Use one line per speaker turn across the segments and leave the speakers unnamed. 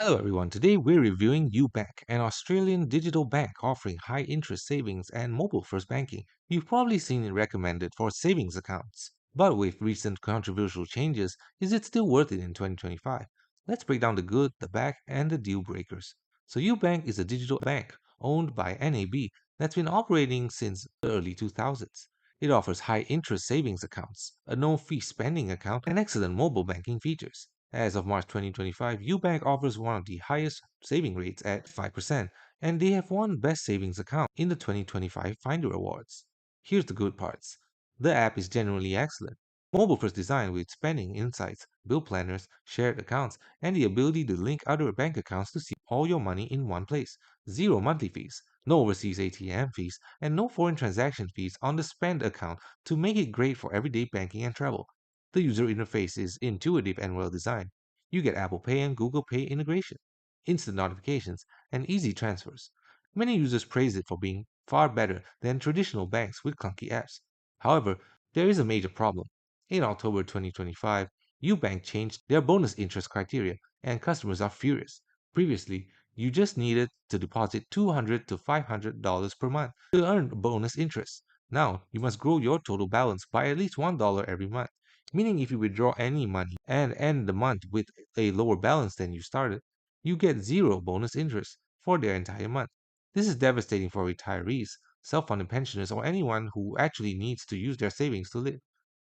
Hello everyone, today we're reviewing UBank, an Australian digital bank offering high interest savings and mobile first banking. You've probably seen it recommended for savings accounts. But with recent controversial changes, is it still worth it in 2025? Let's break down the good, the bad, and the deal breakers. So UBank is a digital bank owned by NAB that's been operating since the early 2000s. It offers high interest savings accounts, a no fee spending account, and excellent mobile banking features. As of March 2025, UBank offers one of the highest saving rates at 5%, and they have won Best Savings Account in the 2025 Finder Awards. Here's the good parts. The app is generally excellent. Mobile first design with spending insights, bill planners, shared accounts, and the ability to link other bank accounts to see all your money in one place. Zero monthly fees, no overseas ATM fees, and no foreign transaction fees on the spend account to make it great for everyday banking and travel. The user interface is intuitive and well designed. You get Apple Pay and Google Pay integration, instant notifications, and easy transfers. Many users praise it for being far better than traditional banks with clunky apps. However, there is a major problem. In October 2025, UBank changed their bonus interest criteria, and customers are furious. Previously, you just needed to deposit $200 to $500 per month to earn bonus interest. Now, you must grow your total balance by at least $1 every month, meaning if you withdraw any money and end the month with a lower balance than you started, you get zero bonus interest for the entire month. This is devastating for retirees, self funded pensioners, or anyone who actually needs to use their savings to live.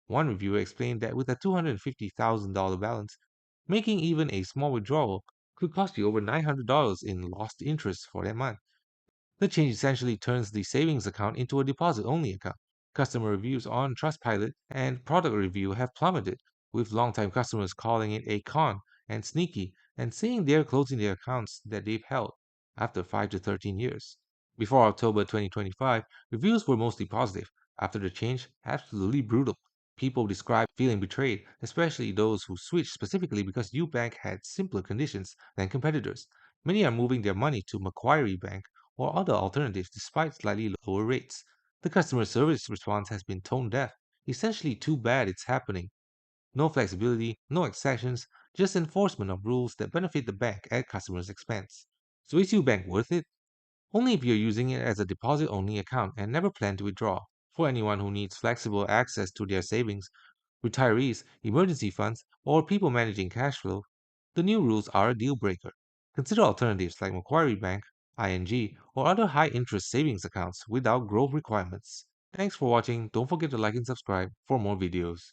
One reviewer explained that with a $250,000 balance, making even a small withdrawal could cost you over $900 in lost interest for that month. The change essentially turns the savings account into a deposit only account. Customer reviews on Trustpilot and product review have plummeted, with longtime customers calling it a con and sneaky and saying they're closing their accounts that they've held after 5 to 13 years. Before October 2025, reviews were mostly positive. After the change, absolutely brutal. People described feeling betrayed, especially those who switched specifically because UBank had simpler conditions than competitors. Many are moving their money to Macquarie Bank or other alternatives despite slightly lower rates. The customer service response has been tone deaf. Essentially, too bad it's happening. No flexibility, no exceptions, just enforcement of rules that benefit the bank at customers' expense. So is UBank worth it? Only if you're using it as a deposit only account and never plan to withdraw. For anyone who needs flexible access to their savings, retirees, emergency funds, or people managing cash flow, the new rules are a deal breaker. Consider alternatives like Macquarie Bank, ING, or other high interest savings accounts without growth requirements. Thanks for watching. Don't forget to like and subscribe for more videos.